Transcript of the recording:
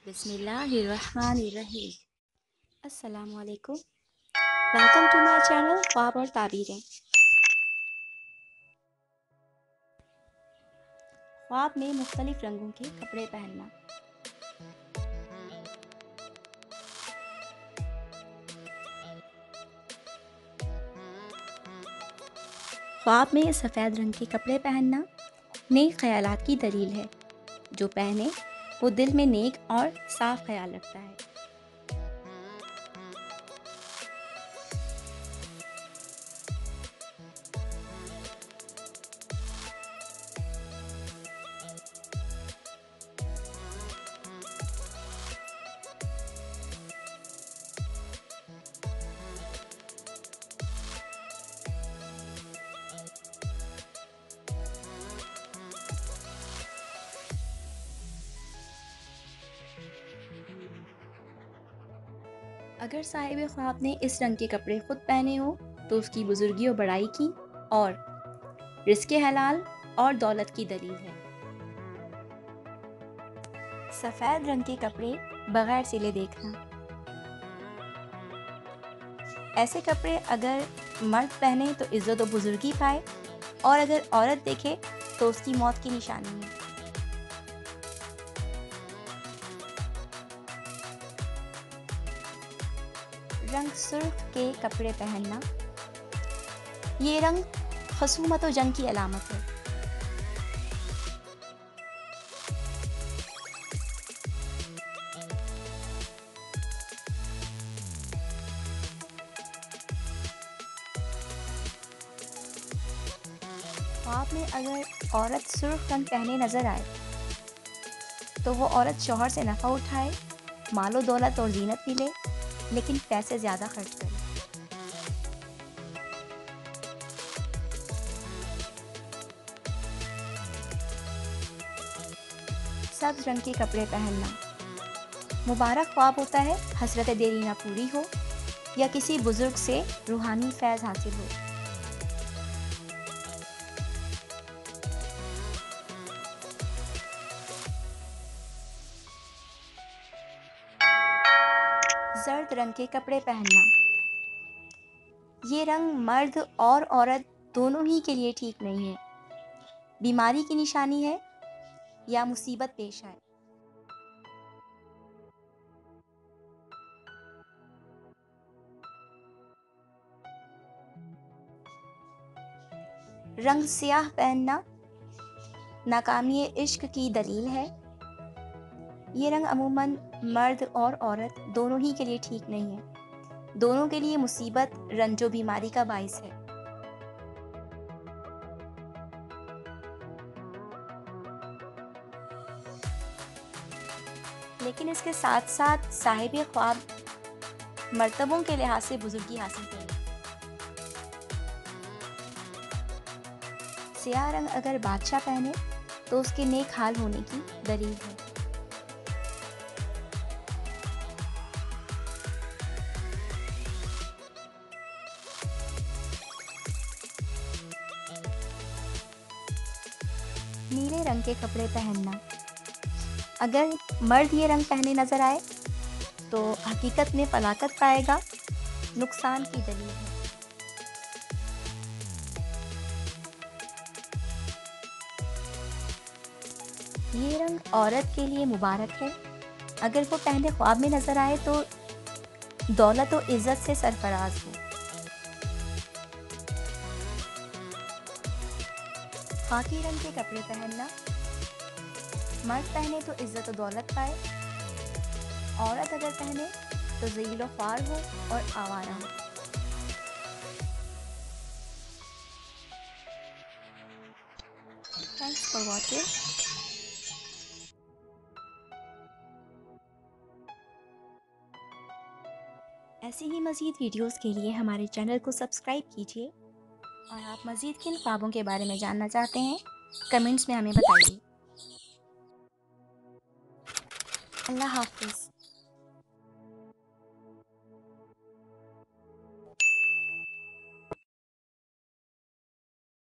बिस्मिल्लाहिर्रहमानिर्रहीम। अस्सलामुअलैकुम। Welcome to my channel ख्वाब और ताबीरें। ख्वाब में मुख्तलिफ रंगों के कपड़े पहनना। ख्वाब में सफ़ेद रंग के कपड़े पहनना नेक ख्यालात की दलील है। जो पहने वो दिल में नेक और साफ ख्याल रखता है। अगर साहिब ख्वाब ने इस रंग के कपड़े खुद पहने हो तो उसकी बुजुर्गी और बड़ाई की और रिज़्क़ हलाल और दौलत की दलील है। सफ़ेद रंग के कपड़े बगैर सिले देखना। ऐसे कपड़े अगर मर्द पहने तो इज़्ज़त और बुजुर्गी पाए, और अगर औरत देखे तो उसकी मौत की निशानी है। रंग सुर्ख के कपड़े पहनना। ये रंग खसूमत और जंग की अलामत है। ख्वाब में अगर औरत सुर्ख रंग पहने नजर आए तो वो औरत शौहर से नफ़ा उठाए, मालो दौलत और जीनत मिले, लेकिन पैसे ज़्यादा खर्च करे। सब्ज़ रंग के कपड़े पहनना। मुबारक ख्वाब होता है हसरत देरीना पूरी हो या किसी बुजुर्ग से रूहानी फैज़ हासिल हो। जर्द रंग के कपड़े पहनना। ये रंग मर्द और औरत दोनों ही के लिए ठीक नहीं है। बीमारी की निशानी है या मुसीबत पेश आए। रंग स्याह पहनना नाकामी इश्क की दलील है। ये रंग अमूमन मर्द और औरत दोनों ही के लिए ठीक नहीं है। दोनों के लिए मुसीबत, रंजो बीमारी का बाइस है। लेकिन इसके साथ साथ साहिब ख्वाब मर्तबों के लिहाज से बुजुर्गी हासिल करे। स्याह रंग अगर बादशाह पहने तो उसके नेक हाल होने की दलील है। नीले रंग के कपड़े पहनना। अगर मर्द ये रंग पहने नजर आए तो हकीकत में फलाकत पाएगा, नुकसान की दलील है। ये रंग औरत के लिए मुबारक है। अगर वो पहले ख्वाब में नजर आए तो दौलत और इज्जत से सरफराज हो। खाकी रंग के कपड़े पहनना। मर्द पहने तो इज्जत और दौलत पाए, औरत अगर पहने तो ज़लील और ख्वार हो और आवारा हो। Thanks for watching. ऐसी ही मज़ीद वीडियोस के लिए हमारे चैनल को सब्सक्राइब कीजिए, और आप मज़ीद किन ख्वाबों के बारे में जानना चाहते हैं कमेंट्स में हमें बताइए। अल्लाह हाफ़िज़।